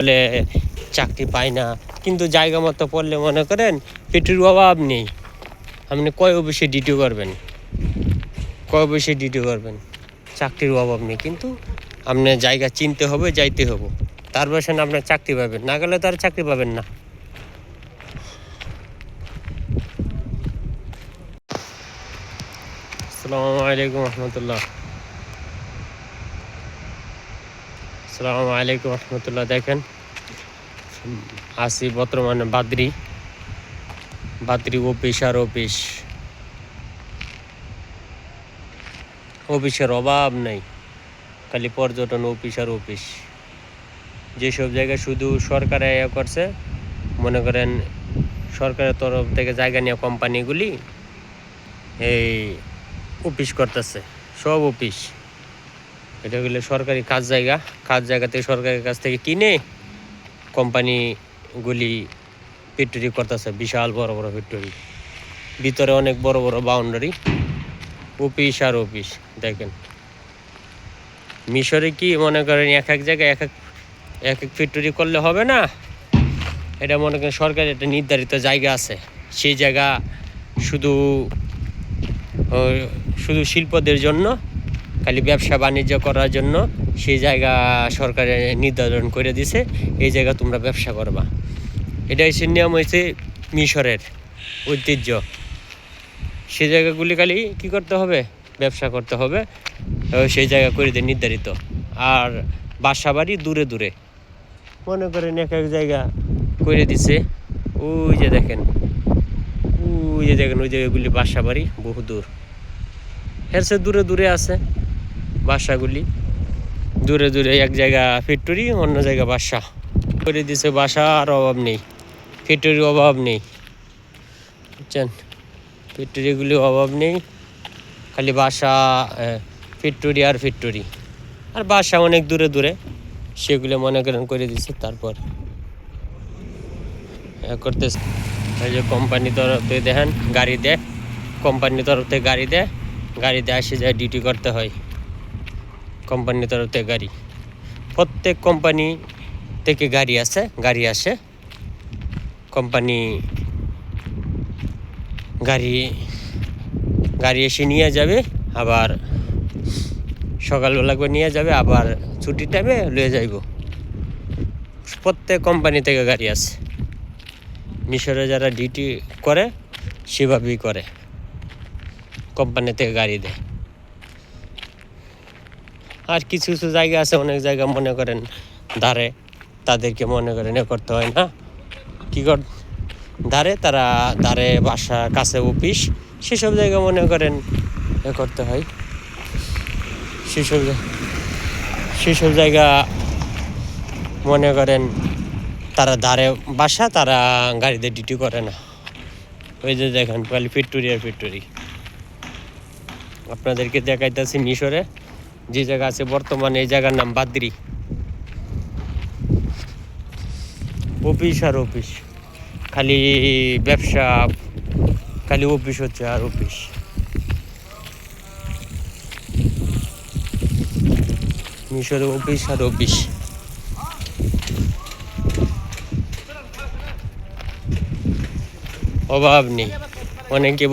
বলে চাকরি পায় না, কিন্তু জায়গা মতো পড়লে মনে করেন পেটের অভাব নেই। আপনি কয় অফিসে ডিউটি করবেন, চাকরির অভাব নেই, কিন্তু আপনার জায়গা চিনতে হবে, যাইতে হবে, তারপর সেখানে আপনার চাকরি পাবেন, না গেলে তো আর চাকরি পাবেন না। আসসালামু আলাইকুম রহমতুল্লাহ। দেখেন আসি বর্তমানে বাদ্রি অফিস আর অফিসের অভাব নেই, খালি পর্যটন অফিস আর অফিস। যেসব জায়গায় শুধু সরকারে করছে, মনে করেন সরকারের তরফ থেকে জায়গা নিয়ে কোম্পানিগুলি এই অফিস করতেছে, সব অফিস। এটা হলে সরকারি কাজ জায়গাতে সরকারের কাছ থেকে কিনে কোম্পানিগুলি ফ্যাক্টরি করতেছে, বিশাল বড় বড় ফ্যাক্টরি, ভিতরে অনেক বড় বড় বাউন্ডারি, অফিস আর অফিস। দেখেন মিশরে কি মনে করেন এক এক জায়গায় এক এক ফ্যাক্টরি করলে হবে না, এটা মনে করেন সরকারের একটা নির্ধারিত জায়গা আছে, সেই জায়গা শুধু শিল্পদের জন্য, খালি ব্যবসা বাণিজ্য করার জন্য সেই জায়গা সরকারে নির্ধারণ করে দিছে, এই জায়গা তোমরা ব্যবসা করবা। এটা হচ্ছে নিয়ম, হয়েছে মিশরের ঐতিহ্য। সেই জায়গাগুলি খালি কী করতে হবে, ব্যবসা করতে হবে, সেই জায়গা করে দিয়ে নির্ধারিত। আর বাসা বাড়ি দূরে দূরে, মনে করেন এক এক জায়গা করে দিছে। ওই যে দেখেন ওই জায়গাগুলি বাসা বাড়ি বহু দূর, এর সে দূরে দূরে আছে বাসাগুলি, দূরে দূরে এক জায়গা ফ্যাক্টরি, অন্য জায়গা বাসা করে দিছে। বাসার অভাব নেই, ফ্যাক্টরির অভাব নেই, বুঝছেন, ফ্যাক্টরিগুলির অভাব নেই, খালি বাসা, ফ্যাক্টরি আর বাসা অনেক দূরে দূরে, সেগুলো মনে করেন করে দিছে। তারপর করতেছে এই যে কোম্পানির তরফ থেকে দেখেন গাড়ি দেয়, কোম্পানির তরফ থেকে গাড়ি দিয়ে আসে যায়, ডিউটি করতে হয় কোম্পানির তরফ থেকে গাড়ি। প্রত্যেক কোম্পানি থেকে গাড়ি আসে, কোম্পানি গাড়ি এসে নিয়ে যাবে, আবার সকালবেলা করে নিয়ে যাবে, আবার ছুটির টাইমে লয়ে যাইব। প্রত্যেক কোম্পানি থেকে গাড়ি আছে, মিশরে যারা ডিউটি করে সেভাবেই করে, কোম্পানি থেকে গাড়ি দেয়। আর কিছু কিছু জায়গা আছে, অনেক জায়গা মনে করেন ধারে, তাদেরকে মনে করেন করতে হয় না, তারা ধারে বাসা কাছে অফিস, সেসব জায়গা মনে করেন করতে হয়। সেসব জায়গা মনে করেন তারা ধারে বাসা, তারা গাড়িতে ডিউটি করে না। ওই যে দেখেন খালি ফ্যাক্টরি। আপনাদেরকে দেখাইতেছি মিশরে যে জায়গা আছে বর্তমানে, এই জায়গার নাম বাদ্রি। অফিস আর অফিস, খালি ব্যবসা, খালি অফিস হচ্ছে আর অফিস। মিশরে অফিস আর অফিস, অভাব নেই। অনেকে